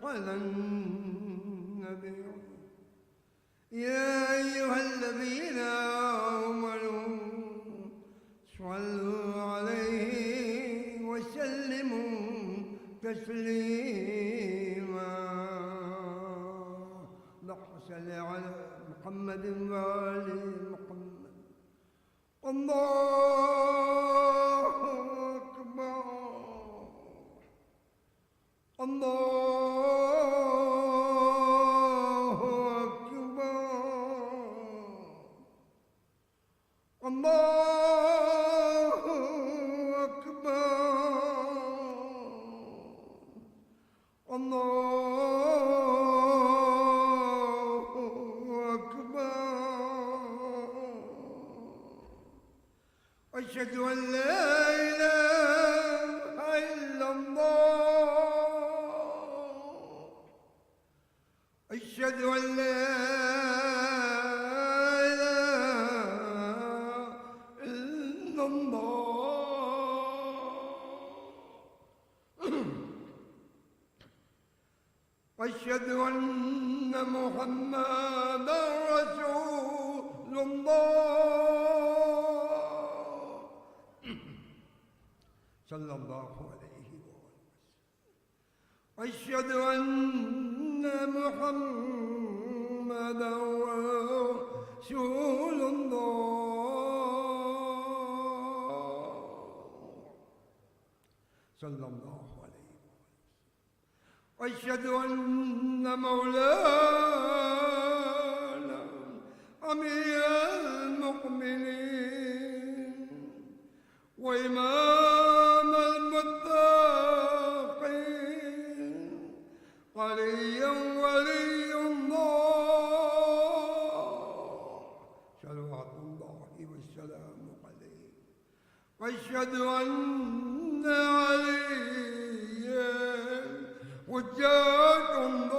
على النبي. يا أيها الذين آمنوا صلوا عليه وسلموا تسليما. اللهم صل على محمد وآل محمد. الله أكبر. الله أكبر. الله أكبر. الله أكبر. أشهد أن لا إله إلا الله. أشهد أن لا إله إلا الله. أشهد أن محمدا رسول الله صلى الله عليه وسلم. أشهد أن محمدا رسول الله صلى الله عليه وسلم. أشهد أن مولانا أمير المؤمنين وإمام المتقين عليا ولي الله صلوات الله والسلام عليه. أشهد أن عليا حجة الله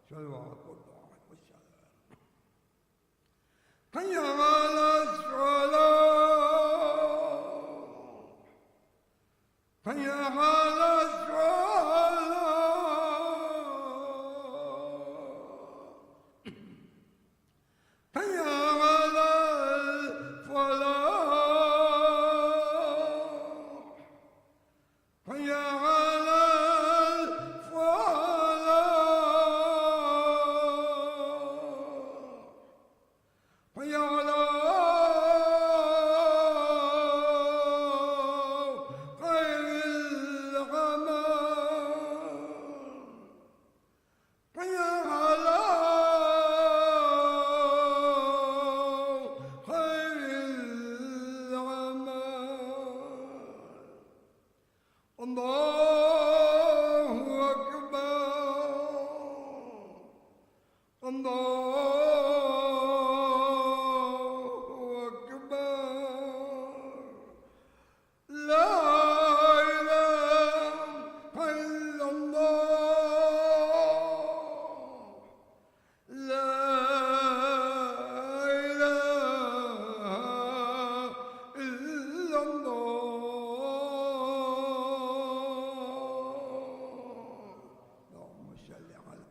صلوات الله والسلام. حي على الصلاة. حي على الصلاة. حي على الفلاح. حي على الفلاح. حي على خير العمل. حي على خير العمل. الله أكبر. الله أكبر. لا إله إلا الله. لا إله إلا الله. اللهم صل على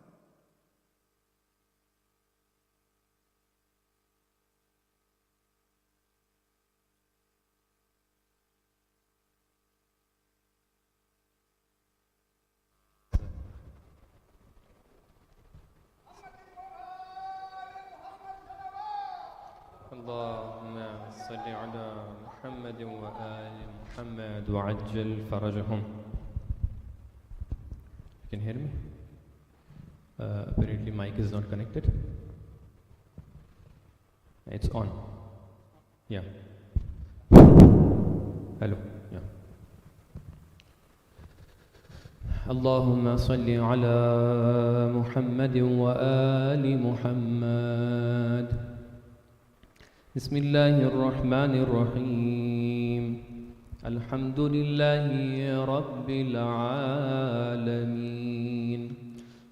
اللهم صل على محمد وآل محمد وعجل فرجهم. You can hear me? Apparently mic is not connected. It's on. Yeah. Hello. Yeah. اللهم صل على محمد وآل محمد. بسم الله الرحمن الرحيم. الحمد لله رب العالمين.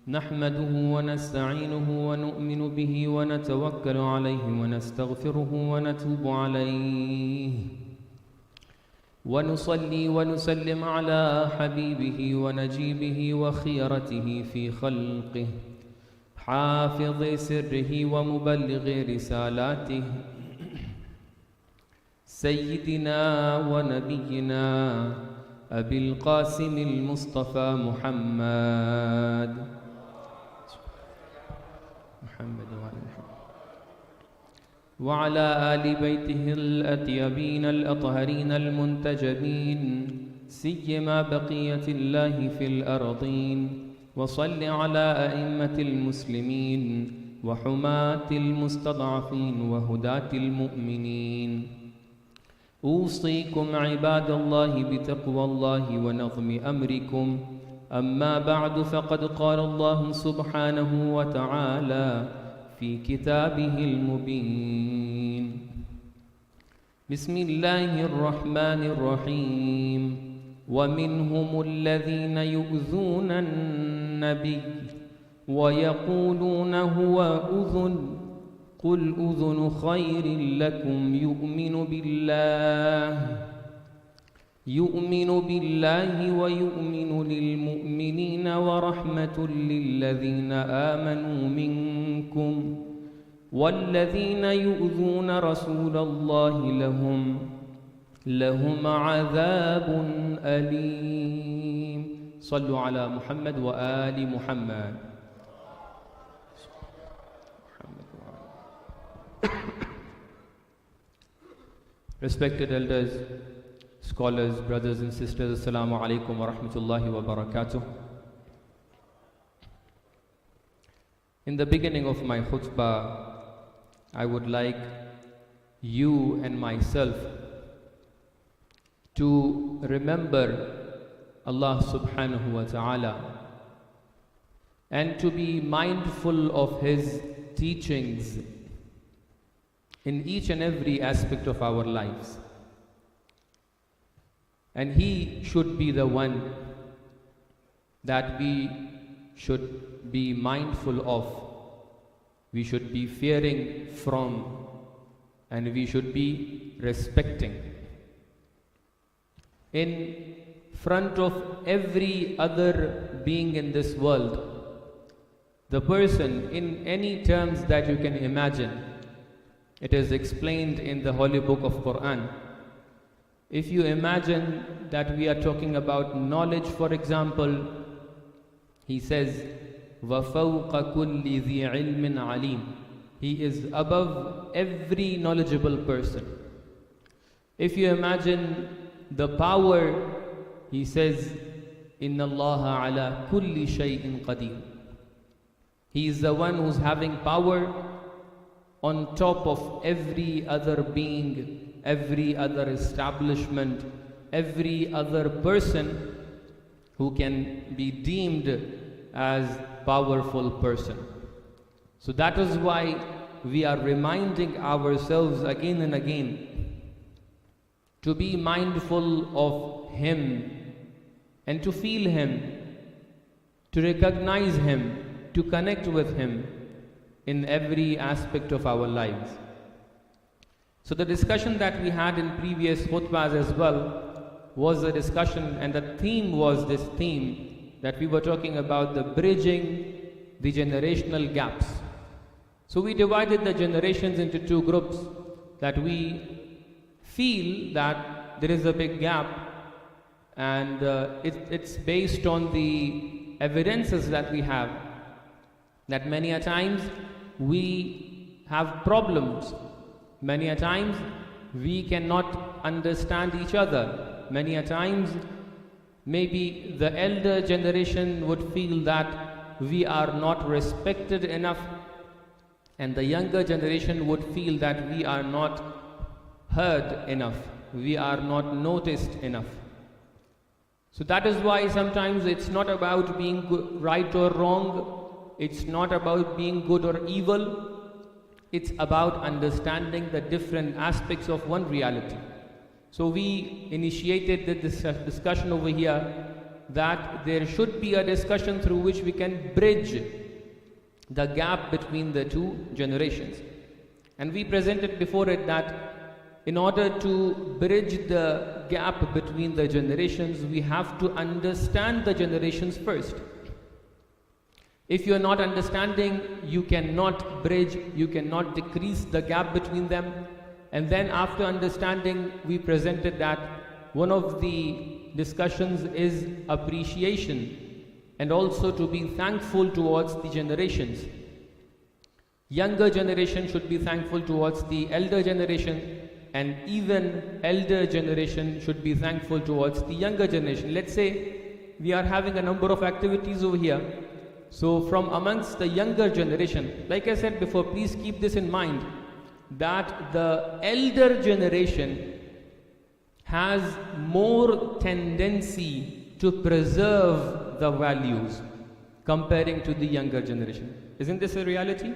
نحمده ونستعينه ونؤمن به ونتوكل عليه ونستغفره ونتوب عليه ونصلي ونسلم على حبيبه ونجيبه وخيرته في خلقه حافظ سره ومبلغ رسالاته سيدنا ونبينا أبي القاسم المصطفى محمد وعلى آل بيته الأطيبين الأطهرين المنتجبين سيما بقية الله في الأرضين وصل على أئمة المسلمين وحماة المستضعفين وهداة المؤمنين أوصيكم عباد الله بتقوى الله ونظم أمركم أما بعد فقد قال الله سبحانه وتعالى في كتابه المبين بسم الله الرحمن الرحيم ومنهم الذين يؤذون النبي ويقولون هو أذن قل أذن خير لكم يؤمن بالله ويؤمن للمؤمنين ورحمة للذين آمنوا منكم والذين يؤذون رسول الله لهم عذاب أليم صلوا على محمد وآل محمد. Respected elders, scholars, brothers and sisters, Assalamu alaikum wa rahmatullahi wa barakatuh. In the beginning of my khutbah, I would like you and myself to remember Allah subhanahu wa ta'ala and to be mindful of His teachings in each and every aspect of our lives. And He should be the one that we should be mindful of, we should be fearing from, and we should be respecting. In front of every other being in this world, the person in any terms that you can imagine, it is explained in the holy book of Quran. If you imagine that we are talking about knowledge, for example, He says, وَفَوْقَ كُلِّ ذِي عِلْمٍ عَلِيمٍ. He is above every knowledgeable person. If you imagine the power, He says, إِنَّ اللَّهَ عَلَى كُلِّ شَيْءٍ قَدِيرٍ. He is the one who's having power on top of every other being, every other establishment, every other person who can be deemed as powerful person. So that is why we are reminding ourselves again and again to be mindful of Him and to feel Him, to recognize Him, to connect with Him in every aspect of our lives. So the discussion that we had in previous khutbahs as well was a discussion, and the theme was this theme that we were talking about, the bridging the generational gaps. So we divided the generations into two groups, that we feel that there is a big gap, and it's based on the evidences that we have, that many a times we have problems, many a times we cannot understand each other, many a times maybe the elder generation would feel that we are not respected enough, and the younger generation would feel that we are not heard enough, we are not noticed enough. So that is why sometimes it's not about being right or wrong, it's not about being good or evil, it's about understanding the different aspects of one reality. So we initiated this discussion over here, that there should be a discussion through which we can bridge the gap between the two generations. And we presented before it that in order to bridge the gap between the generations, we have to understand the generations first. If you are not understanding, you cannot bridge, you cannot decrease the gap between them. And then after understanding, we presented that one of the discussions is appreciation and also to be thankful towards the generations. Younger generation should be thankful towards the elder generation, and even elder generation should be thankful towards the younger generation. Let's say we are having a number of activities over here. So from amongst the younger generation, like I said before, please keep this in mind, that the elder generation has more tendency to preserve the values comparing to the younger generation. Isn't this a reality?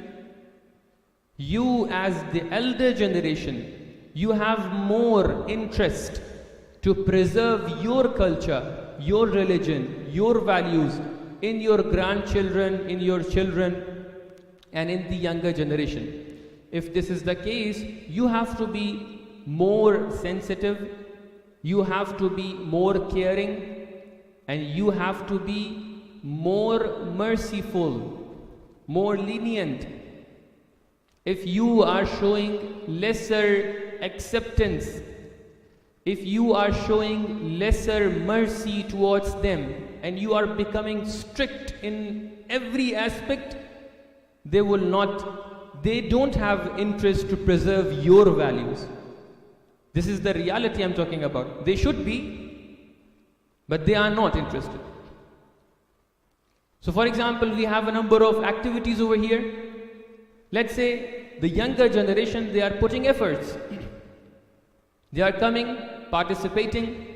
You as the elder generation, you have more interest to preserve your culture, your religion, your values in your grandchildren, in your children, and in the younger generation. If this is the case, you have to be more sensitive, you have to be more caring, and you have to be more merciful, more lenient. If you are showing lesser acceptance, if you are showing lesser mercy towards them, and you are becoming strict in every aspect, they don't have interest to preserve your values. This is the reality I'm talking about. They should be, but they are not interested. So for example, we have a number of activities over here. Let's say the younger generation, they are putting efforts. They are coming, participating.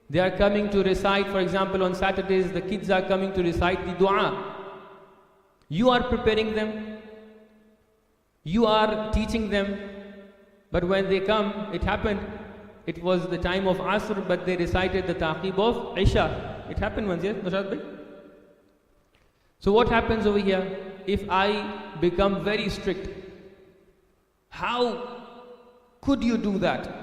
They are coming to recite, for example, on Saturdays, the kids are coming to recite the dua. You are preparing them. You are teaching them. But when they come, it happened. It was the time of Asr, but they recited the taqib of Isha. It happened once, yes, Nashad bhai? So what happens over here? If I become very strict, how could you do that?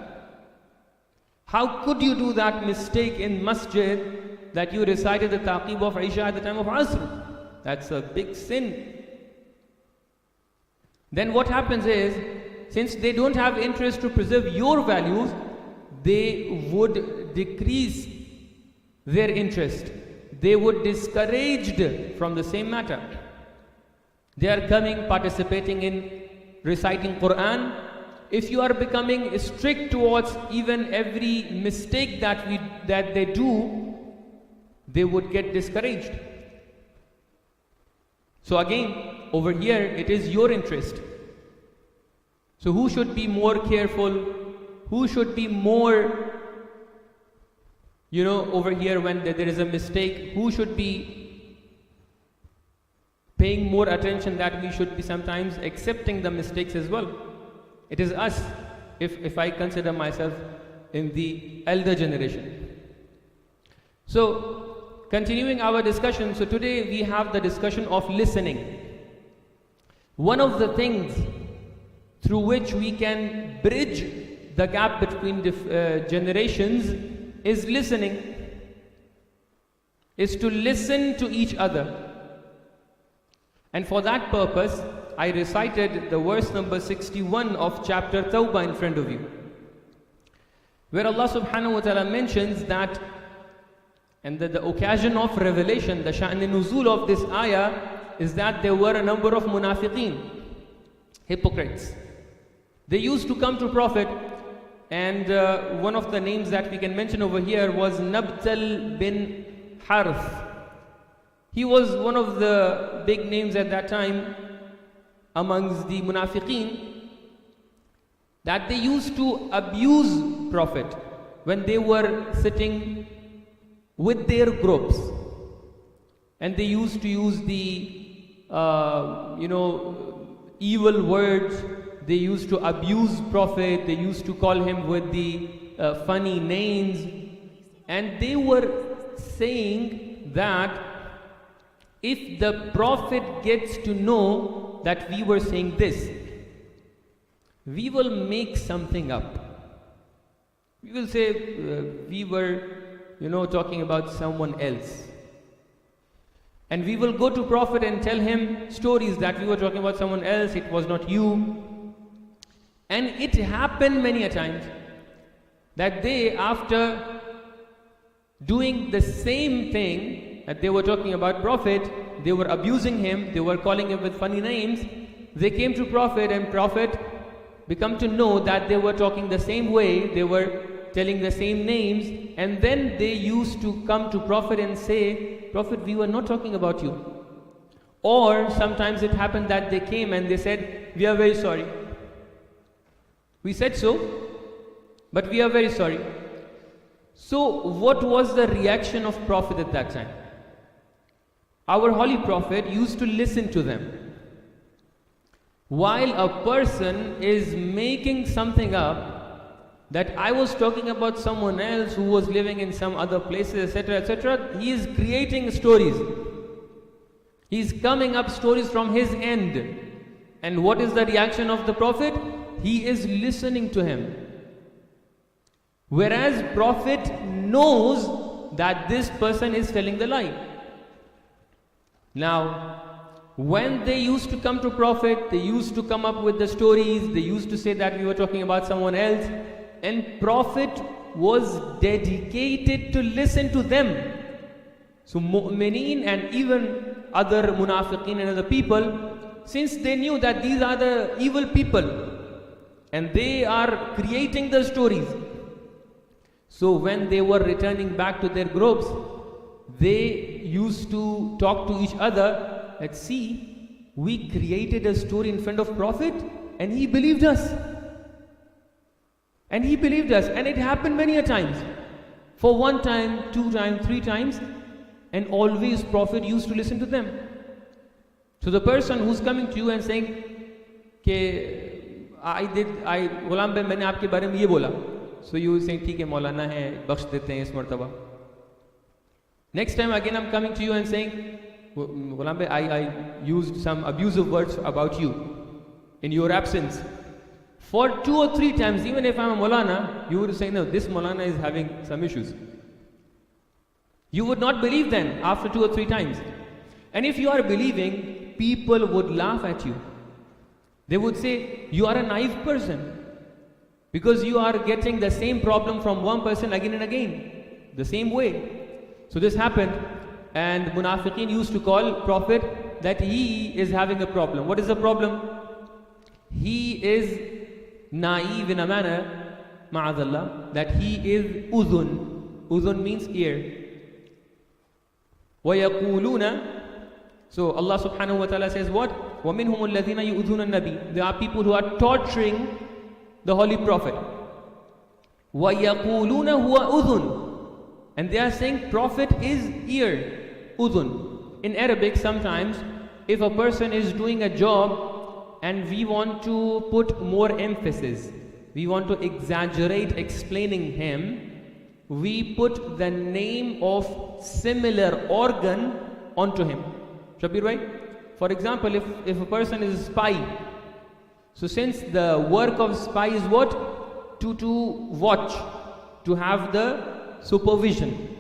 How could you do that mistake in masjid that you recited the taqib of Isha at the time of Asr? That's a big sin. Then what happens is, since they don't have interest to preserve your values, they would decrease their interest. They would be discouraged from the same matter. They are coming, participating in reciting Quran. If you are becoming strict towards even every mistake that they do, they would get discouraged. So again, over here, it is your interest. So who should be more careful? Who should be more, over here when there is a mistake, who should be paying more attention that we should be sometimes accepting the mistakes as well? It is us, if I consider myself in the elder generation. So, continuing our discussion, so today we have the discussion of listening. One of the things through which we can bridge the gap between generations is listening, is to listen to each other. And for that purpose, I recited the verse number 61 of chapter Tawbah in front of you, where Allah subhanahu wa ta'ala mentions that, and the occasion of revelation, the sha'n nuzul of this ayah is that there were a number of munafiqeen, hypocrites. They used to come to Prophet, and one of the names that we can mention over here was Nabtal bin Harth. He was one of the big names at that time amongst the munafiqeen, that they used to abuse Prophet when they were sitting with their groups, and they used to use the evil words. They used to abuse Prophet, they used to call him with the funny names, and they were saying that if the Prophet gets to know that we were saying this, we will make something up. We will say we were, talking about someone else. And we will go to Prophet and tell him stories that we were talking about someone else, it was not you. And it happened many a times that they, after doing the same thing that they were talking about Prophet, they were abusing him, they were calling him with funny names, they came to Prophet and Prophet become to know that they were talking the same way, they were telling the same names, and then they used to come to Prophet and say, Prophet, we were not talking about you. Or sometimes it happened that they came and they said, we are very sorry. We said so, but we are very sorry. So what was the reaction of Prophet at that time? Our holy Prophet used to listen to them. While a person is making something up, that I was talking about someone else who was living in some other places, etc., he is creating stories. He is coming up stories from his end. And what is the reaction of the Prophet? He is listening to him. Whereas Prophet knows that this person is telling the lie. Now, when they used to come to Prophet, they used to come up with the stories, they used to say that we were talking about someone else, and Prophet was dedicated to listen to them. So mu'mineen and even other munafiqeen and other people, since they knew that these are the evil people and they are creating the stories, so when they were returning back to their groups, they used to talk to each other that, see, we created a story in front of Prophet and he believed us. And he believed us, and it happened many a times. For 1 time, 2 times, 3 times, and always Prophet used to listen to them. So the person who's coming to you and saying, Ghulam bhai, maine aapke bare mein ye bola. So you saying, theek hai, Maulana hai, bakhsh dete hain is martaba. Next time again I'm coming to you and saying, Ghulam bhai, I used some abusive words about you in your absence. For 2 or 3 times, even if I'm a Maulana, you would say, no, this Maulana is having some issues. You would not believe then after 2 or 3 times. And if you are believing, people would laugh at you. They would say, you are a naive person. Because you are getting the same problem from one person again and again. The same way. So this happened, and Munafiqeen used to call Prophet that he is having a problem. What is the problem? He is naive in a manner, ma'adallah, that he is udhun. Udhun means ear. وَيَقُولُونَ. So Allah subhanahu wa ta'ala says what? وَمِنْهُمُ الَّذِينَ يُؤْذُونَ النَّبِيِّ. There are people who are torturing the Holy Prophet. وَيَقُولُونَ هُوَ udhun. And they are saying Prophet is ear, udhun. In Arabic sometimes, if a person is doing a job, and we want to put more emphasis, we want to exaggerate explaining him, we put the name of similar organ onto him. Shabir bhai? For example, if a person is a spy, so since the work of spy is what? To watch, to have the supervision.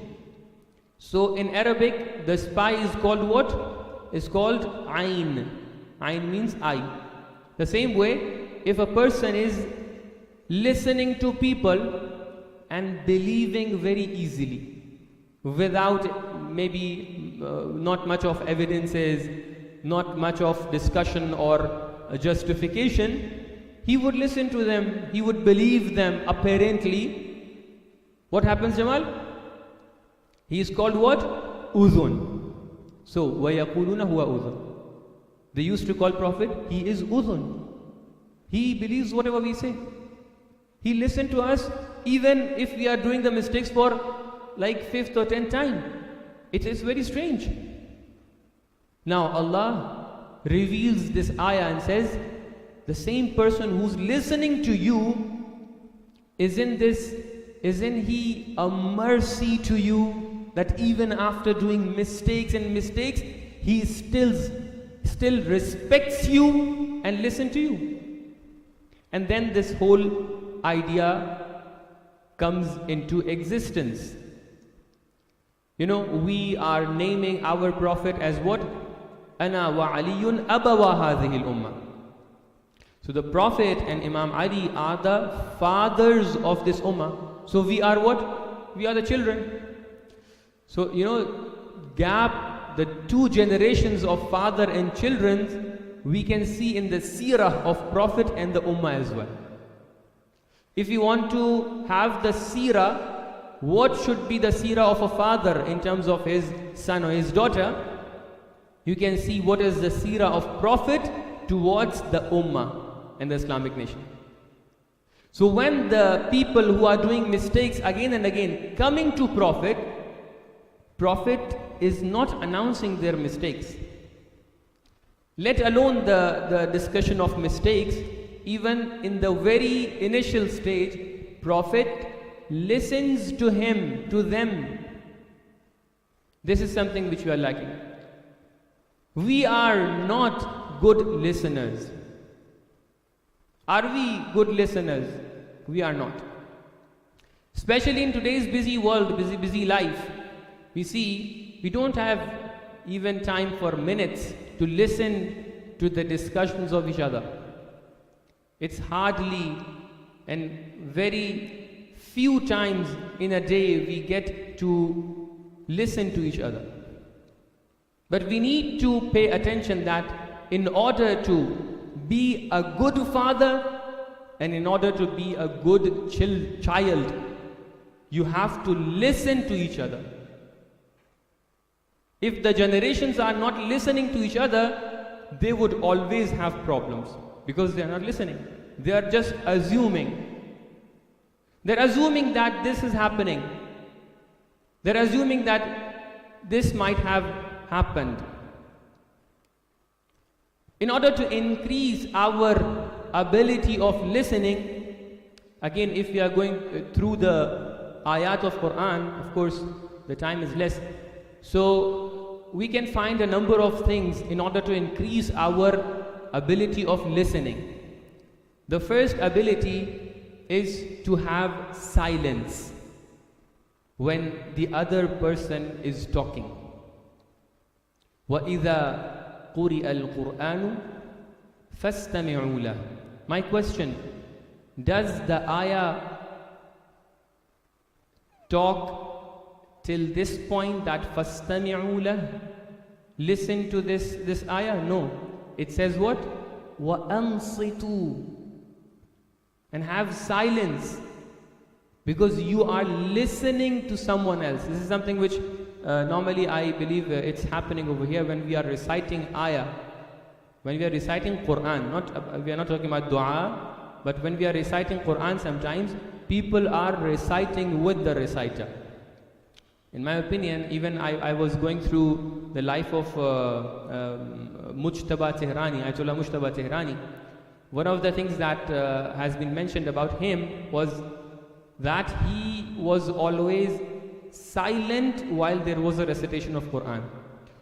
So in Arabic, the spy is called what? Is called ayn. Ayn means eye. The same way, if a person is listening to people and believing very easily, without maybe not much of evidences, not much of discussion or justification, he would listen to them, he would believe them apparently. What happens, Jamal? He is called what? Udhun. So, وَيَقُولُونَ هُوَ udhun. They used to call Prophet, he is udhun. He believes whatever we say. He listened to us even if we are doing the mistakes for like 5th or 10th time. It is very strange. Now Allah reveals this ayah and says, the same person who's listening to you, isn't he a mercy to you, that even after doing mistakes, he still respects you and listen to you. And then this whole idea comes into existence. We are naming our Prophet as what? Ana wa Aliyun abawa hadhihi al-ummah. So the Prophet and Imam Ali are the fathers of this ummah. So we are what? We are the children. So, gap, the two generations of father and children, we can see in the seerah of Prophet and the ummah as well. If you want to have the seerah, what should be the seerah of a father in terms of his son or his daughter? You can see what is the seerah of Prophet towards the ummah and the Islamic nation. So when the people who are doing mistakes again and again coming to Prophet is not announcing their mistakes. Let alone the discussion of mistakes, even in the very initial stage, Prophet listens to them. This is something which we are lacking. We are not good listeners. Are we good listeners? We are not. Especially in today's busy world, busy life, we see we don't have even time for minutes to listen to the discussions of each other. It's hardly and very few times in a day we get to listen to each other. But we need to pay attention that in order to be a good father and in order to be a good child, you have to listen to each other. If the generations are not listening to each other, they would always have problems because they are not listening. They are just assuming. They're assuming that this is happening. They're assuming that this might have happened. In order to increase our ability of listening, again, if we are going through the ayat of Quran, of course, the time is less. So we can find a number of things in order to increase our ability of listening. The first ability is to have silence when the other person is talking. وَإِذَا قُرِئَ الْقُرْآنُ فَاسْتَمِعُوا لَهُ. My question, does the ayah talk till this point that فَاسْتَمِعُوا لَهُ? Listen to this ayah? No. It says what? وَأَنصِتُوا. And have silence, because you are listening to someone else. This is something which normally I believe it's happening over here when we are reciting ayah. When we are reciting Quran, we are not talking about dua, but when we are reciting Quran, sometimes people are reciting with the reciter. In my opinion, even I was going through the life of Mujtaba Tehrani, Ayatollah Mujtaba Tehrani. One of the things that has been mentioned about him was that he was always silent while there was a recitation of Quran.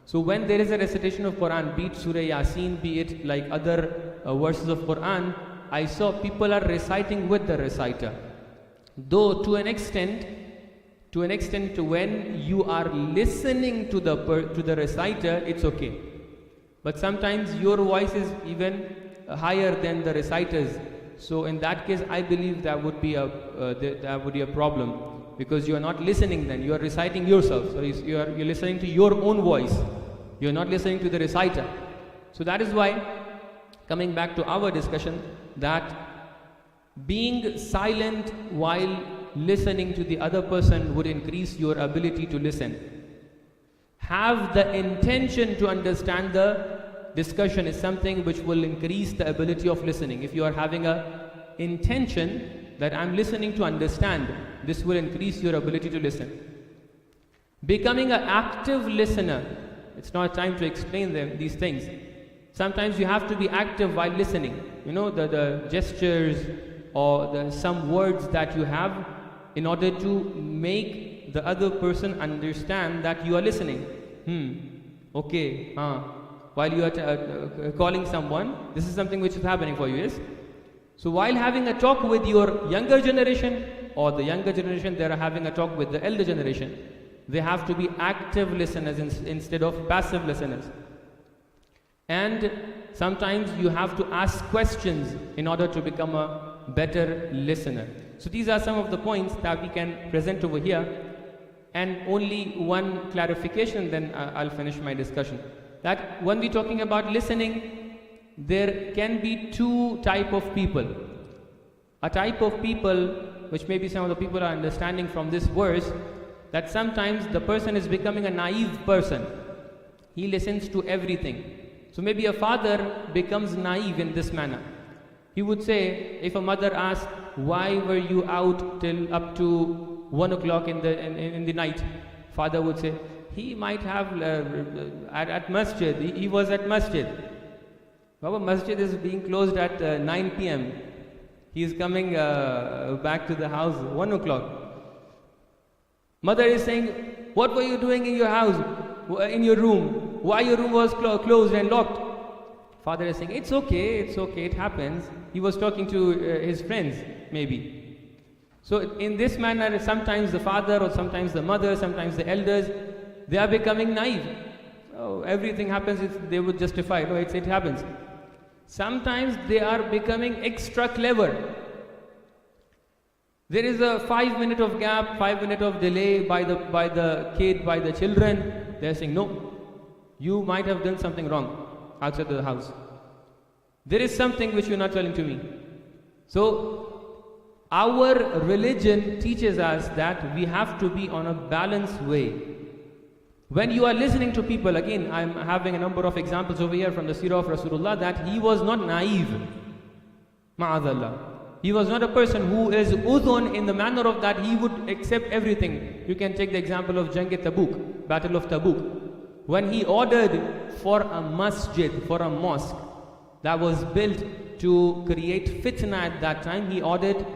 So when there is a recitation of Quran, be it Surah Yasin, be it like other verses of Quran, I saw people are reciting with the reciter. Though to an extent when you are listening to the reciter, it's okay. But sometimes your voice is even higher than the reciters. So in that case, I believe that would be a problem, because you are not listening. Then you are reciting yourself. So you're listening to your own voice. You are not listening to the reciter. So that is why, coming back to our discussion, that being silent while listening to the other person would increase your ability to listen. Have the intention to understand the discussion is something which will increase the ability of listening. If you are having a intention that I'm listening to understand, this will increase your ability to listen. Becoming an active listener. It's not time to explain these things. Sometimes you have to be active while listening. The gestures or some words that you have in order to make the other person understand that you are listening. Okay, while you are calling someone, this is something which is happening for you, yes? So while having a talk with your younger generation, or the younger generation, they are having a talk with the elder generation. They have to be active listeners instead of passive listeners. And sometimes you have to ask questions in order to become a better listener. So these are some of the points that we can present over here. And only one clarification, then I'll finish my discussion. That when we're talking about listening, there can be two type of people. A type of people, which maybe some of the people are understanding from this verse, that sometimes the person is becoming a naive person. He listens to everything. So maybe a father becomes naive in this manner. He would say, if a mother asks, why were you out till up to 1 o'clock in the night? Father would say, he might have at masjid. He was at masjid. Baba, masjid is being closed at 9 p.m. He is coming back to the house 1 o'clock. Mother is saying, what were you doing in your house, in your room? Why your room was closed and locked? Father is saying, it's okay, it happens. He was talking to his friends, maybe. So in this manner, sometimes the father or sometimes the mother, sometimes the elders, they are becoming naive. Oh, everything happens, they would justify, no, it happens. Sometimes they are becoming extra clever. There is a 5 minute of gap, 5 minute of delay by the kid, by the children. They are saying, no, you might have done something wrong outside the house. There is something which you're not telling to me. So, our religion teaches us that we have to be on a balanced way. When you are listening to people, again, I'm having a number of examples over here from the Sirah of Rasulullah, that he was not naive. Ma'adallah. He was not a person who is udhun in the manner of that he would accept everything. You can take the example of Jang-e-Tabuk, Battle of Tabuk. When he ordered for a masjid, for a mosque that was built to create fitna at that time, he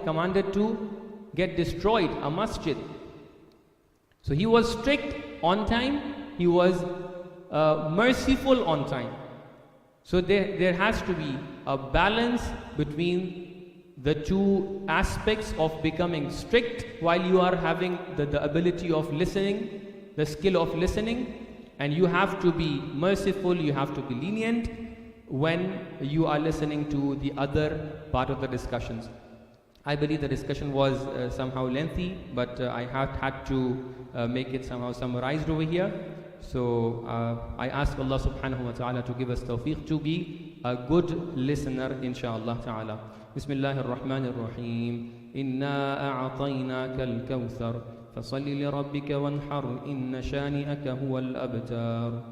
commanded to get destroyed, a masjid. So he was strict on time, he was merciful on time. So there has to be a balance between the two aspects of becoming strict while you are having the ability of listening, the skill of listening, and you have to be merciful, you have to be lenient when you are listening to the other part of the discussions. I believe the discussion was somehow lengthy, but I have had to make it somehow summarized over here. So I ask Allah subhanahu wa ta'ala to give us tawfiq to be a good listener, inshaAllah ta'ala. Bismillahir Rahmanir Rahim. Inna a'ataynaka al-kawthar fasalli li rabbika wanhar inna shani'aka huwa al-abtar.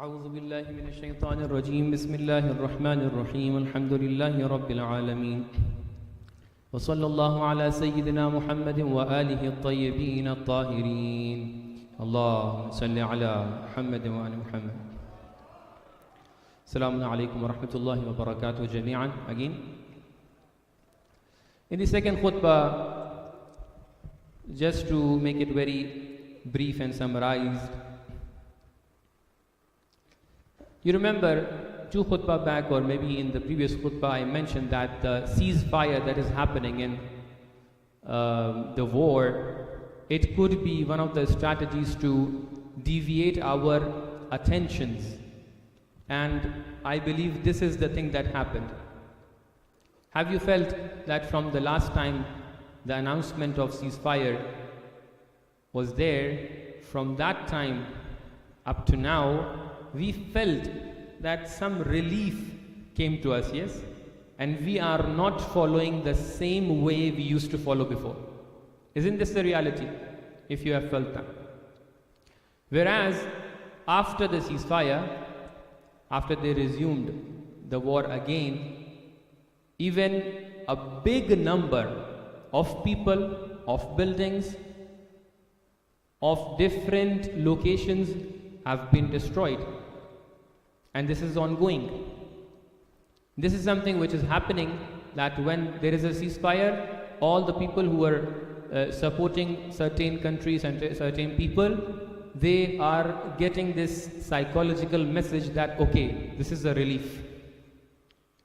أعوذ بالله من الشيطان الرجيم بسم الله الرحمن الرحيم الحمد لله رب العالمين وصلى الله على سيدنا محمد وآله الطيبين الطاهرين اللهم صل على محمد وآل محمد. السلام عليكم ورحمة الله وبركاته جميعا. Again, in the second khutbah, just to make it very brief and summarized, you remember 2 khutbah back, or maybe in the previous khutbah, I mentioned that the ceasefire that is happening in the war, it could be one of the strategies to deviate our attentions. And I believe this is the thing that happened. Have you felt that from the last time the announcement of ceasefire was there, from that time up to now, we felt that some relief came to us, yes? And we are not following the same way we used to follow before. Isn't this the reality, if you have felt that? Whereas, after the ceasefire, after they resumed the war again, even a big number of people, of buildings, of different locations have been destroyed. And this is ongoing. This is something which is happening that when there is a ceasefire, all the people who are supporting certain countries and certain people, they are getting this psychological message that okay, this is a relief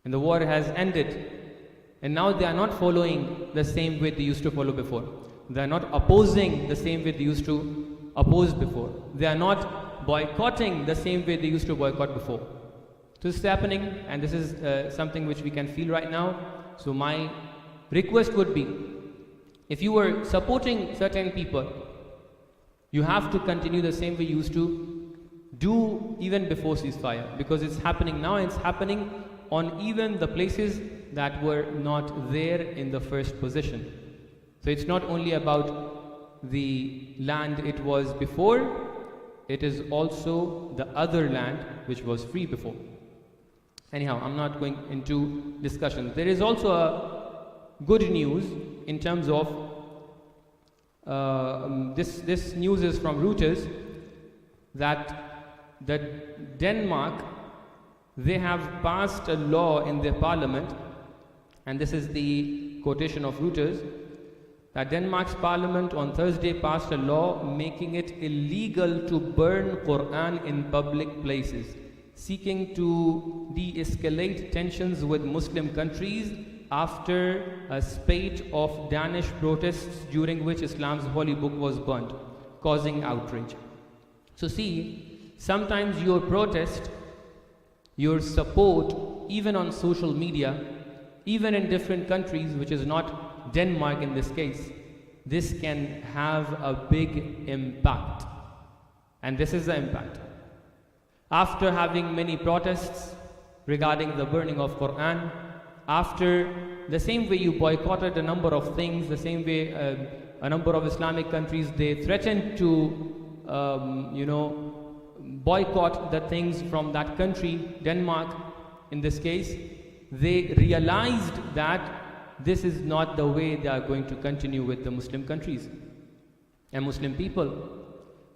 and the war has ended, and now they are not following the same way they used to follow before. They are not opposing the same way they used to oppose before. They are not boycotting the same way they used to boycott before. So this is happening, and this is something which we can feel right now. So my request would be, if you were supporting certain people, you have to continue the same way you used to do even before ceasefire, because it's happening now, and it's happening on even the places that were not there in the first position. So it's not only about the land it was before, it is also the other land which was free before. Anyhow, I'm not going into discussion. There is also a good news in terms of this news is from Reuters, that Denmark, they have passed a law in their parliament, and this is the quotation of Reuters, that Denmark's parliament on Thursday passed a law making it illegal to burn Quran in public places, seeking to de-escalate tensions with Muslim countries after a spate of Danish protests during which Islam's holy book was burnt, causing outrage. So see, sometimes your protest, your support, even on social media, even in different countries, which is not Denmark in this case, this can have a big impact. And this is the impact. After having many protests regarding the burning of Quran, after the same way you boycotted a number of things, the same way a number of Islamic countries, they threatened to boycott the things from that country, Denmark in this case, they realized that this is not the way they are going to continue with the Muslim countries and Muslim people.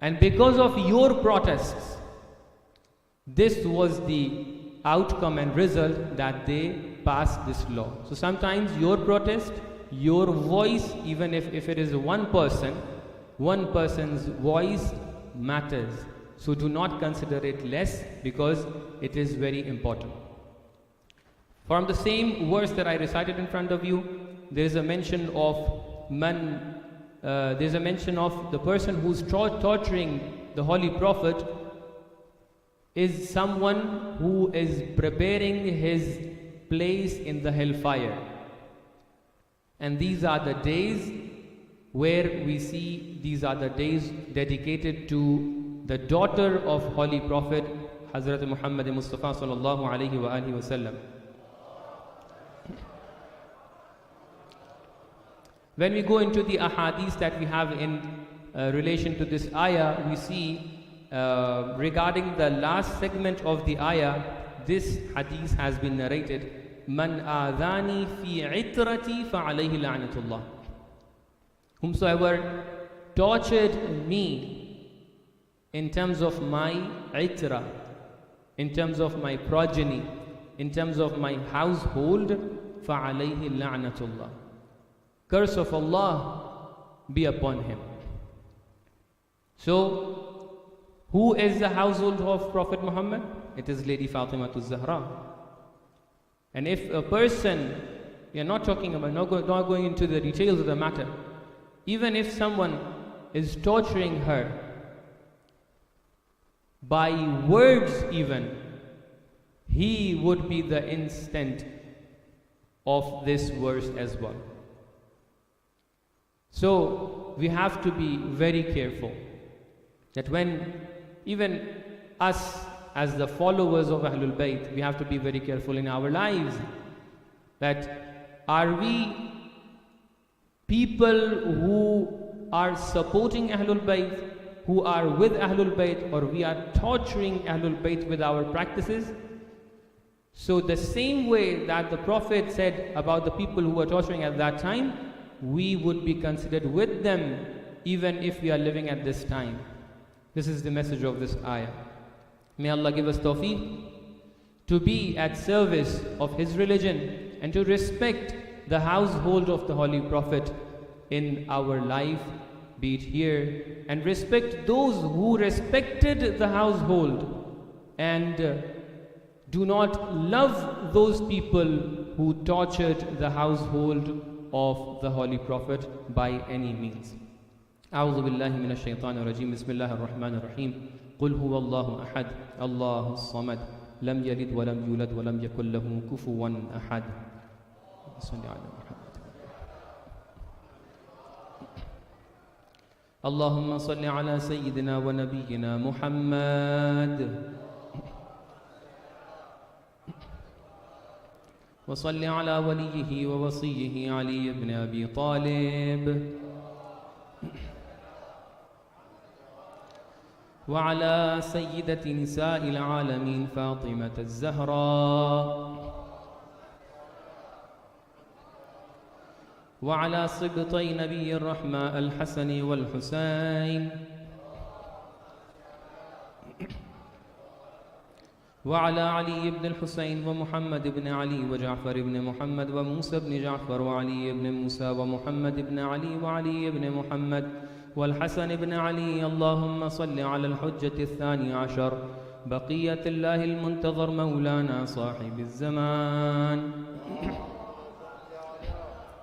And because of your protests, this was the outcome and result that they passed this law. So sometimes your protest, your voice, even if it is one person's voice matters. So do not consider it less, because it is very important. From the same verse that I recited in front of you, there is a mention of there's a mention of the person who's torturing the Holy Prophet is someone who is preparing his place in the hellfire. And these are the days where we see these are the days dedicated to the daughter of Holy Prophet Hazrat Muhammad Mustafa sallallahu alaihi wa alihi wasallam. When we go into the ahadith that we have in relation to this ayah, we see regarding the last segment of the ayah, this hadith has been narrated. Man adhani fi itrati fa alayhi la'natullah. Whomsoever tortured me in terms of my itra, in terms of my progeny, in terms of my household, fa alayhi la'natullah. Curse of Allah be upon him. So, who is the household of Prophet Muhammad? It is Lady Fatima Zahra. And if a person, we are not talking about, not going into the details of the matter, even if someone is torturing her by words even, he would be the instant of this verse as well. So we have to be very careful that when even us as the followers of Ahlul Bayt, we have to be very careful in our lives, that are we people who are supporting Ahlul Bayt, who are with Ahlul Bayt, or we are torturing Ahlul Bayt with our practices? So the same way that the Prophet said about the people who were torturing at that time, we would be considered with them even if we are living at this time. This is the message of this ayah. May Allah give us tawfiq to be at service of His religion and to respect the household of the Holy Prophet in our life, be it here, and respect those who respected the household, and do not love those people who tortured the household of the Holy Prophet by any means. أعوذ بالله من الشيطان الرجيم. بسم الله الرحمن الرحيم. قل هو الله أحد الله الصمد لم يلد ولم يولد ولم يكن له كفوا أحد. صل على محمد. اللهم صل على سيدنا ونبينا محمد وصل على وليه ووصيه علي بن أبي طالب وعلى سيدة نساء العالمين فاطمة الزهراء وعلى سبطي نبي الرحمة الحسن والحسين وعلى علي بن الحسين ومحمد بن علي وجعفر بن محمد وموسى بن جعفر وعلي بن موسى ومحمد بن علي وعلي بن محمد والحسن بن علي. اللهم صل على الحجة الثاني عشر بقية الله المنتظر مولانا صاحب الزمان